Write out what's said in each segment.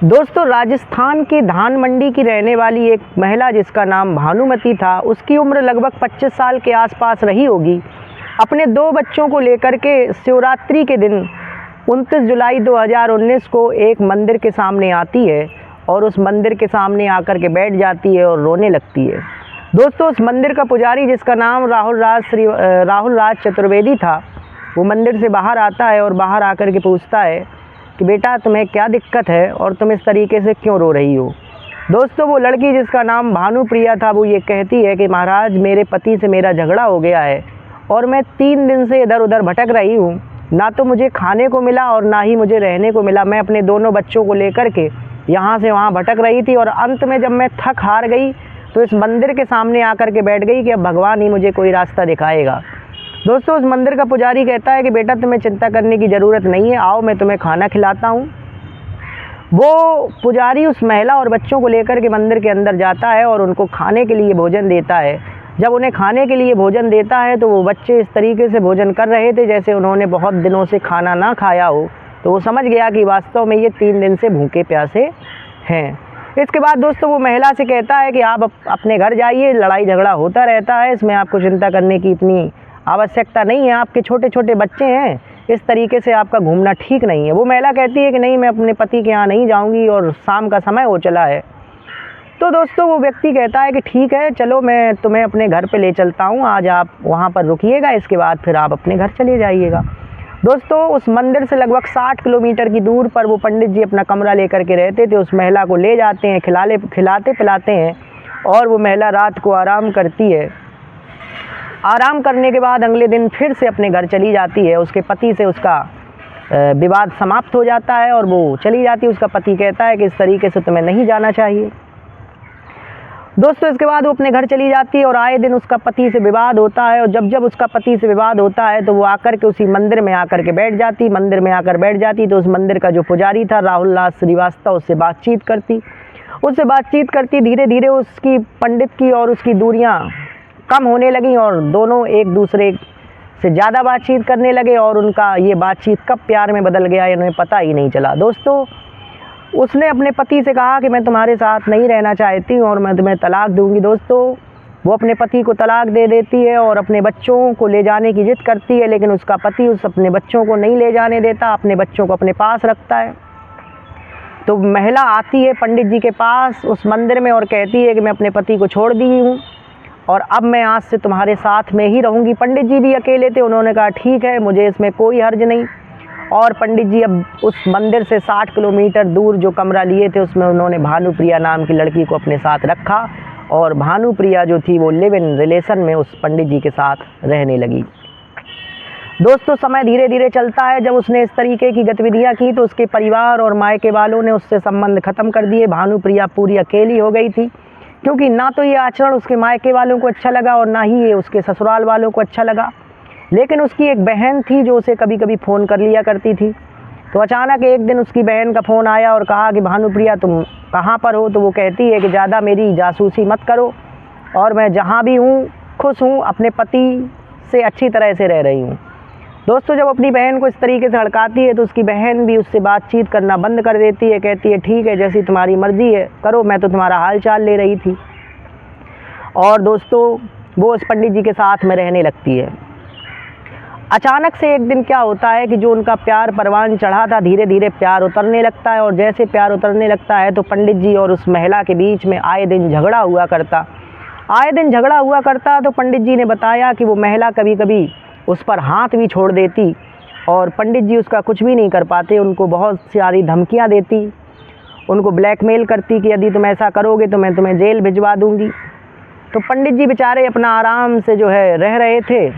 दोस्तों, राजस्थान की धान मंडी की रहने वाली एक महिला जिसका नाम भानुमति था, उसकी उम्र लगभग 25 साल के आसपास रही होगी। अपने 2 बच्चों को लेकर के शिवरात्रि के दिन 29 जुलाई 2019 को एक मंदिर के सामने आती है और उस मंदिर के सामने आकर के बैठ जाती है और रोने लगती है। दोस्तों, उस मंदिर का पुजारी जिसका नाम राहुल राज चतुर्वेदी था, वो मंदिर से बाहर आता है और बाहर आकर के पूछता है कि बेटा, तुम्हें क्या दिक्कत है और तुम इस तरीके से क्यों रो रही हो। दोस्तों, वो लड़की जिसका नाम भानुप्रिया था, वो ये कहती है कि महाराज, मेरे पति से मेरा झगड़ा हो गया है और मैं 3 दिन से इधर उधर भटक रही हूँ। ना तो मुझे खाने को मिला और ना ही मुझे रहने को मिला। मैं अपने दोनों बच्चों को लेकर के यहाँ से वहाँ भटक रही थी और अंत में जब मैं थक हार गई तो इस मंदिर के सामने आकर के बैठ गई कि अब भगवान ही मुझे कोई रास्ता दिखाएगा। दोस्तों, उस मंदिर का पुजारी कहता है कि बेटा, तुम्हें चिंता करने की ज़रूरत नहीं है, आओ मैं तुम्हें खाना खिलाता हूँ। वो पुजारी उस महिला और बच्चों को लेकर के मंदिर के अंदर जाता है और उनको खाने के लिए भोजन देता है। जब उन्हें खाने के लिए भोजन देता है तो वो बच्चे इस तरीके से भोजन कर रहे थे जैसे उन्होंने बहुत दिनों से खाना ना खाया हो। तो वो समझ गया कि वास्तव में ये 3 दिन से भूखे प्यासे हैं। इसके बाद दोस्तों, वो महिला से कहता है कि आप अपने घर जाइए, लड़ाई झगड़ा होता रहता है, इसमें आपको चिंता करने की इतनी आवश्यकता नहीं है। आपके छोटे छोटे बच्चे हैं, इस तरीके से आपका घूमना ठीक नहीं है। वो महिला कहती है कि नहीं, मैं अपने पति के यहाँ नहीं जाऊँगी और शाम का समय हो चला है। तो दोस्तों, वो व्यक्ति कहता है कि ठीक है, चलो मैं तुम्हें अपने घर पे ले चलता हूँ, आज आप वहाँ पर रुकिएगा, इसके बाद फिर आप अपने घर चले जाइएगा। दोस्तों, उस मंदिर से लगभग 60 किलोमीटर की दूर पर वो पंडित जी अपना कमरा लेकर के रहते थे। उस महिला को ले जाते हैं, खिलाते पिलाते हैं और वो महिला रात को आराम करती है। आराम करने के बाद अगले दिन फिर से अपने घर चली जाती है। उसके पति से उसका विवाद समाप्त हो जाता है और वो चली जाती है। उसका पति कहता है कि इस तरीके से तुम्हें नहीं जाना चाहिए। दोस्तों, इसके बाद वो अपने घर चली जाती है और आए दिन उसका पति से विवाद होता है और जब जब उसका पति से विवाद होता है तो वो आकर के उसी मंदिर में आकर के बैठ जाती। मंदिर में आकर बैठ जाती तो उस मंदिर का जो पुजारी था राहुल राज श्रीवास्तव, उससे बातचीत करती। धीरे धीरे उसकी पंडित की और उसकी दूरियां कम होने लगी और दोनों एक दूसरे से ज़्यादा बातचीत करने लगे और उनका ये बातचीत कब प्यार में बदल गया इन्हें पता ही नहीं चला। दोस्तों, उसने अपने पति से कहा कि मैं तुम्हारे साथ नहीं रहना चाहती हूँ और मैं तुम्हें तलाक दूंगी। दोस्तों, वो अपने पति को तलाक दे देती है और अपने बच्चों को ले जाने की जिद करती है, लेकिन उसका पति अपने बच्चों को नहीं ले जाने देता, अपने बच्चों को अपने पास रखता है। तो महिला आती है पंडित जी के पास उस मंदिर में और कहती है कि मैं अपने पति को छोड़ दी हूँ और अब मैं आज से तुम्हारे साथ में ही रहूँगी। पंडित जी भी अकेले थे, उन्होंने कहा ठीक है, मुझे इसमें कोई हर्ज नहीं। और पंडित जी अब उस मंदिर से 60 किलोमीटर दूर जो कमरा लिए थे उसमें उन्होंने भानुप्रिया नाम की लड़की को अपने साथ रखा और भानुप्रिया जो थी वो लिव इन रिलेशन में उस पंडित जी के साथ रहने लगी। दोस्तों, समय धीरे धीरे चलता है। जब उसने इस तरीके की गतिविधियां की तो उसके परिवार और मायके वालों ने उससे संबंध ख़त्म कर दिए। भानुप्रिया पूरी अकेली हो गई थी क्योंकि ना तो ये आचरण उसके मायके वालों को अच्छा लगा और ना ही ये उसके ससुराल वालों को अच्छा लगा। लेकिन उसकी एक बहन थी जो उसे कभी कभी फ़ोन कर लिया करती थी। तो अचानक एक दिन उसकी बहन का फ़ोन आया और कहा कि भानुप्रिया, तुम कहाँ पर हो। तो वो कहती है कि ज़्यादा मेरी जासूसी मत करो और मैं जहाँ भी हूँ खुश हूँ, अपने पति से अच्छी तरह से रह रही हूँ। दोस्तों, जब अपनी बहन को इस तरीके से हड़काती है तो उसकी बहन भी उससे बातचीत करना बंद कर देती है। कहती है ठीक है, जैसी तुम्हारी मर्ज़ी है करो, मैं तो तुम्हारा हाल चाल ले रही थी। और दोस्तों, वो उस पंडित जी के साथ में रहने लगती है। अचानक से एक दिन क्या होता है कि जो उनका प्यार परवान चढ़ा था, धीरे धीरे प्यार उतरने लगता है और जैसे प्यार उतरने लगता है तो पंडित जी और उस महिला के बीच में आए दिन झगड़ा हुआ करता। तो पंडित जी ने बताया कि वो महिला कभी कभी उस पर हाथ भी छोड़ देती और पंडित जी उसका कुछ भी नहीं कर पाते। उनको बहुत सारी धमकियां देती, उनको ब्लैकमेल करती कि यदि तुम ऐसा करोगे तो मैं तुम्हें जेल भिजवा दूंगी। तो पंडित जी बेचारे अपना आराम से जो है रह रहे थे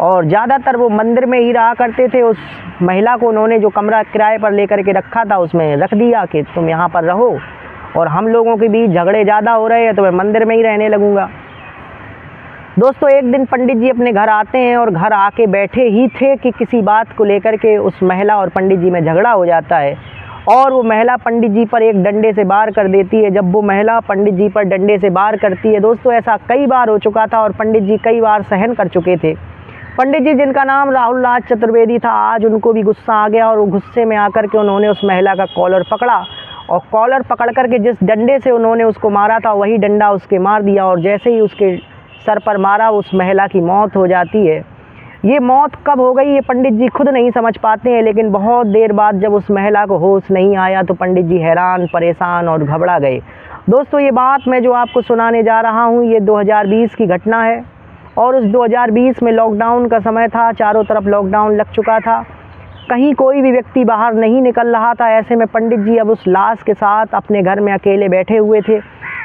और ज़्यादातर वो मंदिर में ही रहा करते थे। उस महिला को उन्होंने जो कमरा किराए पर लेकर के रखा था उसमें रख दिया कि तुम यहाँ पर रहो और हम लोगों के बीच झगड़े ज़्यादा हो रहे हैं तो मैं मंदिर में ही रहने लगूँगा। दोस्तों, एक दिन पंडित जी अपने घर आते हैं और घर आके बैठे ही थे कि किसी बात को लेकर के उस महिला और पंडित जी में झगड़ा हो जाता है और वो महिला पंडित जी पर एक डंडे से वार कर देती है। जब वो महिला पंडित जी पर डंडे से वार करती है, दोस्तों ऐसा कई बार हो चुका था और पंडित जी कई बार सहन कर चुके थे। पंडित जी जिनका नाम राहुल राज चतुर्वेदी था, आज उनको भी गुस्सा आ गया और वो गुस्से में आकर के उन्होंने उस महिला का कॉलर पकड़ा और कॉलर पकड़ कर के जिस डंडे से उन्होंने उसको मारा था वही डंडा उसके मार दिया, और जैसे ही उसके सर पर मारा उस महिला की मौत हो जाती है। ये मौत कब हो गई ये पंडित जी खुद नहीं समझ पाते हैं, लेकिन बहुत देर बाद जब उस महिला को होश नहीं आया तो पंडित जी हैरान, परेशान और घबरा गए। दोस्तों, ये बात मैं जो आपको सुनाने जा रहा हूँ ये 2020 की घटना है, और उस 2020 में लॉकडाउन का समय था, चारों तरफ लॉकडाउन लग चुका था, कहीं कोई भी व्यक्ति बाहर नहीं निकल रहा था। ऐसे में पंडित जी अब उस लाश के साथ अपने घर में अकेले बैठे हुए थे।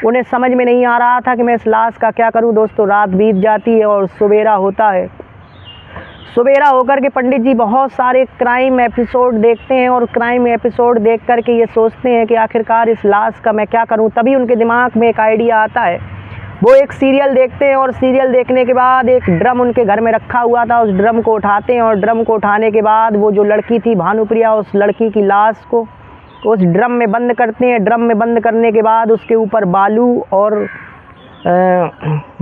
उन्हें समझ में नहीं आ रहा था कि मैं इस लाश का क्या करूं। दोस्तों, रात बीत जाती है और सवेरा होता है। सवेरा होकर के पंडित जी बहुत सारे क्राइम एपिसोड देखते हैं, और क्राइम एपिसोड देख कर के ये सोचते हैं कि आखिरकार इस लाश का मैं क्या करूं। तभी उनके दिमाग में एक आइडिया आता है। वो एक सीरियल देखते हैं, और सीरियल देखने के बाद एक ड्रम उनके घर में रखा हुआ था, उस ड्रम को उठाते हैं, और ड्रम को उठाने के बाद वो जो लड़की थी भानुप्रिया, उस लड़की की लाश को उस ड्रम में बंद करते हैं। ड्रम में बंद करने के बाद उसके ऊपर बालू और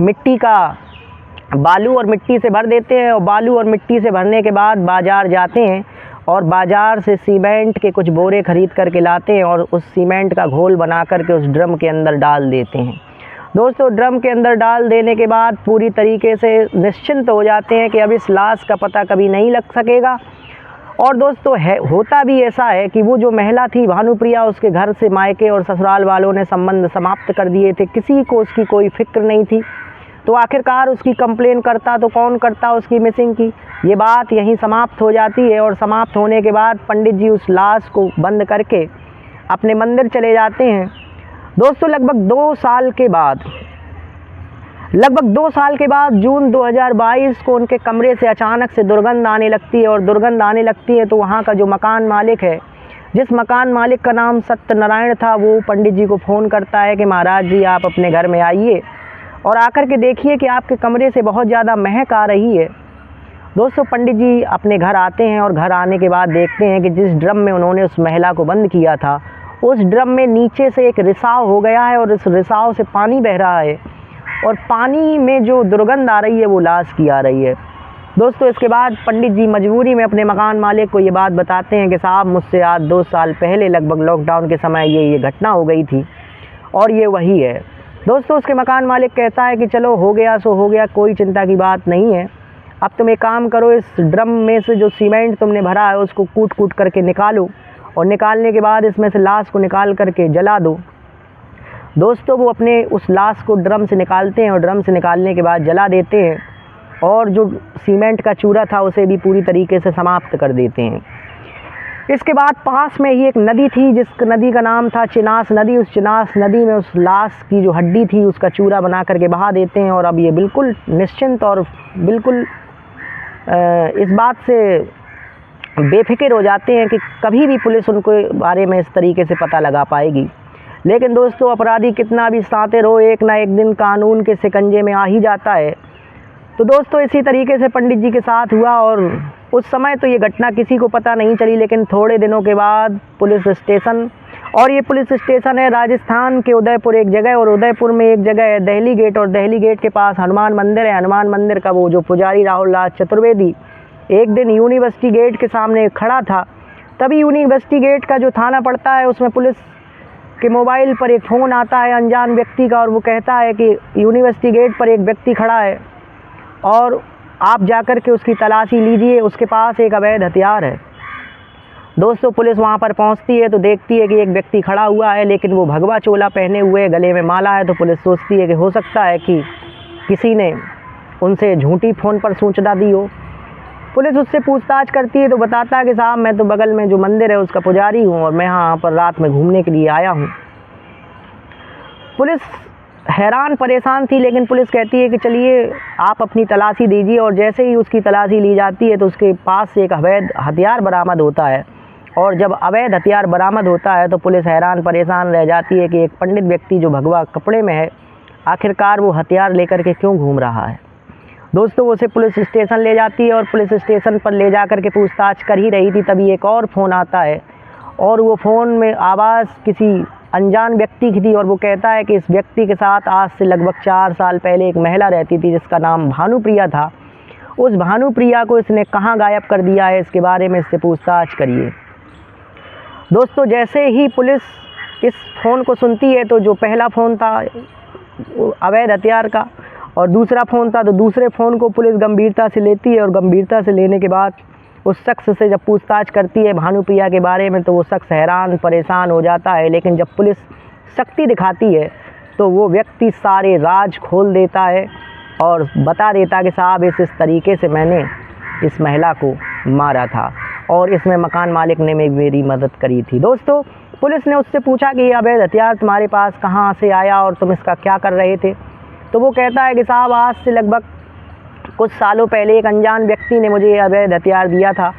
मिट्टी से भर देते हैं, और बालू और मिट्टी से भरने के बाद बाज़ार जाते हैं और बाज़ार से सीमेंट के कुछ बोरे ख़रीद करके लाते हैं, और उस सीमेंट का घोल बना करके उस ड्रम के अंदर डाल देते हैं। दोस्तों, ड्रम के अंदर डाल देने के बाद पूरी तरीके से निश्चिंत हो जाते हैं कि अब इस लाश का पता कभी नहीं लग सकेगा। और दोस्तों, होता भी ऐसा है कि वो जो महिला थी भानुप्रिया, उसके घर से मायके और ससुराल वालों ने संबंध समाप्त कर दिए थे। किसी को उसकी कोई फिक्र नहीं थी। तो आखिरकार उसकी कंप्लेन करता तो कौन करता उसकी मिसिंग की। ये बात यहीं समाप्त हो जाती है, और समाप्त होने के बाद पंडित जी उस लाश को बंद करके अपने मंदिर चले जाते हैं। दोस्तों, लगभग 2 साल के बाद जून 2022 को उनके कमरे से अचानक से दुर्गंध आने लगती है, और दुर्गंध आने लगती है तो वहाँ का जो मकान मालिक है, जिस मकान मालिक का नाम सत्यनारायण था, वो पंडित जी को फ़ोन करता है कि महाराज जी आप अपने घर में आइए और आकर के देखिए कि आपके कमरे से बहुत ज़्यादा महक आ रही है। दोस्तों, पंडित जी अपने घर आते हैं, और घर आने के बाद देखते हैं कि जिस ड्रम में उन्होंने उस महिला को बंद किया था, उस ड्रम में नीचे से एक रिसाव हो गया है, और इस रिसाव से पानी बह रहा है, और पानी में जो दुर्गंध आ रही है वो लाश की आ रही है। दोस्तों, इसके बाद पंडित जी मजबूरी में अपने मकान मालिक को ये बात बताते हैं कि साहब, मुझसे आज 2 साल पहले लगभग लॉकडाउन के समय ये घटना हो गई थी, और ये वही है। दोस्तों, उसके मकान मालिक कहता है कि चलो हो गया सो हो गया, कोई चिंता की बात नहीं है। अब तुम एक काम करो, इस ड्रम में से जो सीमेंट तुमने भरा है उसको कूट कूट करके निकालो, और निकालने के बाद इसमें से लाश को निकाल करके जला दो। दोस्तों, वो अपने उस लाश को ड्रम से निकालते हैं, और ड्रम से निकालने के बाद जला देते हैं, और जो सीमेंट का चूरा था उसे भी पूरी तरीके से समाप्त कर देते हैं। इसके बाद पास में ही एक नदी थी, जिस नदी का नाम था चिनास नदी। उस चिनास नदी में उस लाश की जो हड्डी थी उसका चूरा बना करके बहा देते हैं, और अब ये बिल्कुल निश्चिंत और बिल्कुल इस बात से बेफिक्र हो जाते हैं कि कभी भी पुलिस उनके बारे में इस तरीके से पता लगा पाएगी। लेकिन दोस्तों, अपराधी कितना भी शातिर हो, एक ना एक दिन कानून के शिकंजे में आ ही जाता है। तो दोस्तों, इसी तरीके से पंडित जी के साथ हुआ, और उस समय तो ये घटना किसी को पता नहीं चली, लेकिन थोड़े दिनों के बाद पुलिस स्टेशन, और ये पुलिस स्टेशन है राजस्थान के उदयपुर एक जगह, और उदयपुर में एक जगह है दहली गेट, और दहली गेट के पास हनुमान मंदिर है। हनुमान मंदिर का वो जो पुजारी राहुल राज चतुर्वेदी एक दिन यूनिवर्सिटी गेट के सामने खड़ा था। तभी यूनिवर्सिटी गेट का जो थाना पड़ता है उसमें पुलिस के मोबाइल पर एक फ़ोन आता है अनजान व्यक्ति का, और वो कहता है कि यूनिवर्सिटी गेट पर एक व्यक्ति खड़ा है और आप जाकर के उसकी तलाशी लीजिए, उसके पास एक अवैध हथियार है। दोस्तों, पुलिस वहाँ पर पहुँचती है तो देखती है कि एक व्यक्ति खड़ा हुआ है, लेकिन वो भगवा चोला पहने हुए, गले में माला है। तो पुलिस सोचती है कि हो सकता है कि किसी ने उनसे झूठी फ़ोन पर सूचना दी हो। पुलिस उससे पूछताछ करती है तो बताता है कि साहब, मैं तो बगल में जो मंदिर है उसका पुजारी हूँ, और मैं यहाँ पर रात में घूमने के लिए आया हूँ। पुलिस हैरान परेशान थी, लेकिन पुलिस कहती है कि चलिए आप अपनी तलाशी दीजिए, और जैसे ही उसकी तलाशी ली जाती है तो उसके पास से एक अवैध हथियार बरामद होता है। और जब अवैध हथियार बरामद होता है तो पुलिस हैरान परेशान रह जाती है कि एक पंडित व्यक्ति जो भगवा कपड़े में है, आखिरकार वो हथियार लेकर के क्यों घूम रहा है। दोस्तों, उसे पुलिस स्टेशन ले जाती है, और पुलिस स्टेशन पर ले जा कर के पूछताछ कर ही रही थी, तभी एक और फ़ोन आता है, और वो फ़ोन में आवाज़ किसी अनजान व्यक्ति की थी, और वो कहता है कि इस व्यक्ति के साथ आज से लगभग 4 साल पहले एक महिला रहती थी जिसका नाम भानुप्रिया था। उस भानुप्रिया को इसने कहाँ गायब कर दिया है, इसके बारे में इससे पूछताछ करिए। दोस्तों, जैसे ही पुलिस इस फ़ोन को सुनती है तो जो पहला फ़ोन था अवैध हथियार का और दूसरा फ़ोन था, तो दूसरे फ़ोन को पुलिस गंभीरता से लेती है और गंभीरता से लेने के बाद उस शख्स से जब पूछताछ करती है भानुप्रिया के बारे में तो वो शख्स हैरान परेशान हो जाता है। लेकिन जब पुलिस सख्ती दिखाती है तो वो व्यक्ति सारे राज खोल देता है और बता देता है कि साहब इस तरीके से मैंने इस महिला को मारा था और इसमें मकान मालिक ने मेरी मदद करी थी। दोस्तों, पुलिस ने उससे पूछा कि ये अवैध हथियार तुम्हारे पास कहाँ से आया और तुम इसका क्या कर रहे थे? तो वो कहता है कि साहब आज से लगभग कुछ सालों पहले एक अनजान व्यक्ति ने मुझे ये अवैध हथियार दिया था,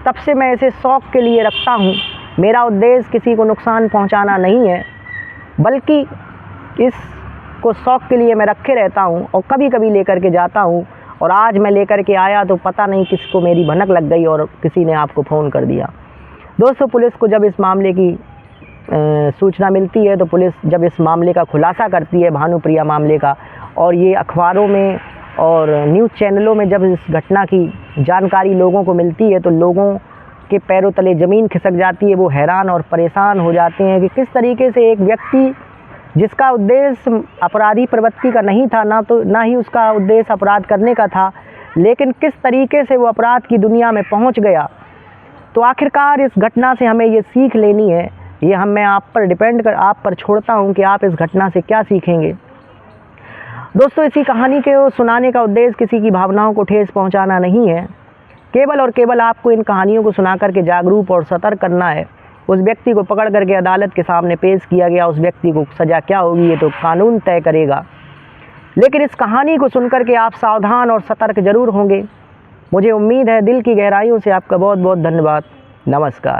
तब से मैं इसे शौक़ के लिए रखता हूँ। मेरा उद्देश्य किसी को नुकसान पहुँचाना नहीं है, बल्कि इसको शौक़ के लिए मैं रखे रहता हूँ और कभी कभी लेकर के जाता हूँ। और आज मैं लेकर के आया तो पता नहीं किसको मेरी भनक लग गई और किसी ने आपको फ़ोन कर दिया। दोस्तों, पुलिस को जब इस मामले की सूचना मिलती है तो पुलिस जब इस मामले का खुलासा करती है, भानुप्रिया मामले का, और ये अखबारों में और न्यूज़ चैनलों में जब इस घटना की जानकारी लोगों को मिलती है तो लोगों के पैरों तले ज़मीन खिसक जाती है। वो हैरान और परेशान हो जाते हैं कि किस तरीके से एक व्यक्ति जिसका उद्देश्य अपराधी प्रवृत्ति का नहीं था, ना ही उसका उद्देश्य अपराध करने का था, लेकिन किस तरीके से वो अपराध की दुनिया में पहुंच गया। तो आखिरकार इस घटना से हमें ये सीख लेनी है। ये मैं आप पर छोड़ता हूं कि आप इस घटना से क्या सीखेंगे। दोस्तों, इसी कहानी को सुनाने का उद्देश्य किसी की भावनाओं को ठेस पहुंचाना नहीं है, केवल और केवल आपको इन कहानियों को सुना करके जागरूक और सतर्क करना है। उस व्यक्ति को पकड़ करके अदालत के सामने पेश किया गया, उस व्यक्ति को सज़ा क्या होगी ये तो कानून तय करेगा, लेकिन इस कहानी को सुनकर के आप सावधान और सतर्क ज़रूर होंगे। मुझे उम्मीद है, दिल की गहराइयों से आपका बहुत बहुत धन्यवाद। नमस्कार।